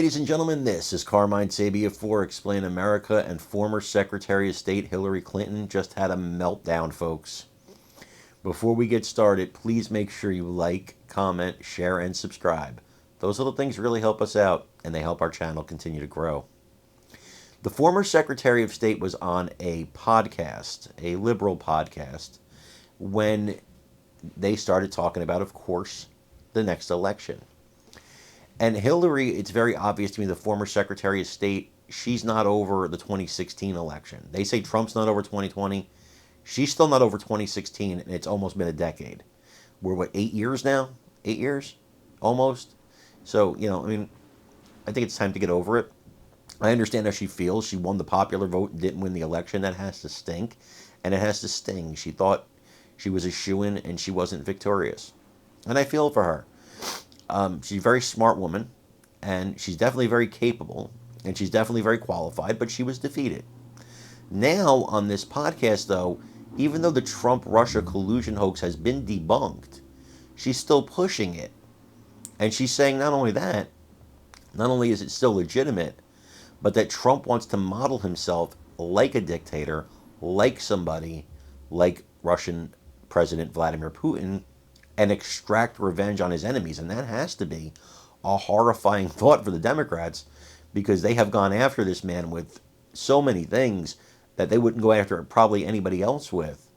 ladies and gentlemen, this is Carmine Sabia for Explain America, and former Secretary of State Hillary Clinton just had a meltdown, folks. Before we get started, please make sure you like, comment, share, and subscribe. Those little things really help us out, and they help our channel continue to grow. The former Secretary of State was on a podcast, a liberal podcast, when they started talking about, of course, the next election. And Hillary, it's very obvious to me, the former Secretary of State, she's not over the 2016 election. They say Trump's not over 2020. She's still not over 2016, and it's almost been a decade. We're, what, 8 years now? 8 years? Almost? So, I think it's time to get over it. I understand how she feels. She won the popular vote and didn't win the election. That has to stink, and it has to sting. She thought she was a shoo-in, and she wasn't victorious. And I feel for her. She's a very smart woman, and she's definitely very capable, and she's definitely very qualified, but she was defeated. Now, on this podcast, though, even though the Trump-Russia collusion hoax has been debunked, she's still pushing it. And she's saying not only that, not only is it still legitimate, but that Trump wants to model himself like a dictator, like somebody like Russian President Vladimir Putin, and extract revenge on his enemies. And that has to be a horrifying thought for the Democrats, because they have gone after this man with so many things that they wouldn't go after probably anybody else with.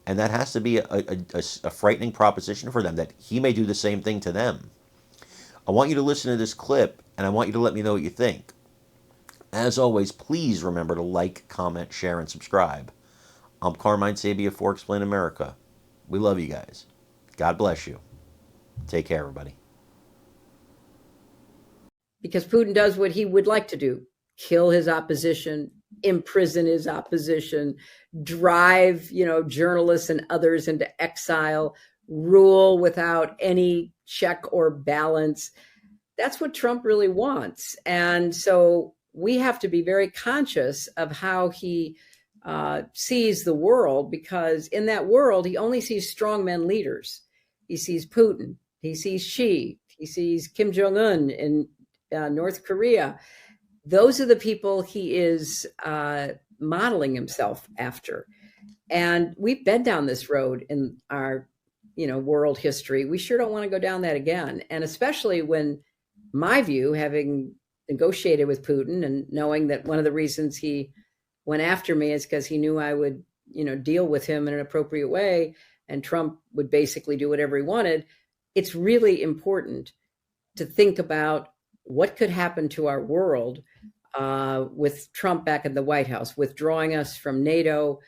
And that has to be a frightening proposition for them, that he may do the same thing to them. I want you to listen to this clip, and I want you to let me know what you think. As always, please remember to like, comment, share, and subscribe. I'm Carmine Sabia for Explain America. We love you guys. God bless you. Take care, everybody. Because Putin does what he would like to do: kill his opposition, imprison his opposition, drive, journalists and others into exile, rule without any check or balance. That's what Trump really wants. And so we have to be very conscious of how he sees the world, because in that world, he only sees strongmen leaders. He sees Putin, he sees Xi, he sees Kim Jong-un in North Korea. Those are the people he is modeling himself after. And we've been down this road in our, world history. We sure don't want to go down that again. And especially when, my view, having negotiated with Putin and knowing that one of the reasons he went after me is because he knew I would, deal with him in an appropriate way, and Trump would basically do whatever he wanted. It's really important to think about what could happen to our world with Trump back in the White House, withdrawing us from NATO,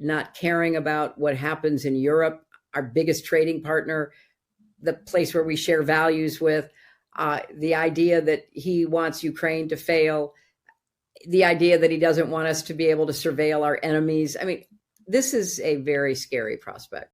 not caring about what happens in Europe, our biggest trading partner, the place where we share values with, the idea that he wants Ukraine to fail, the idea that he doesn't want us to be able to surveil our enemies. I mean, this is a very scary prospect.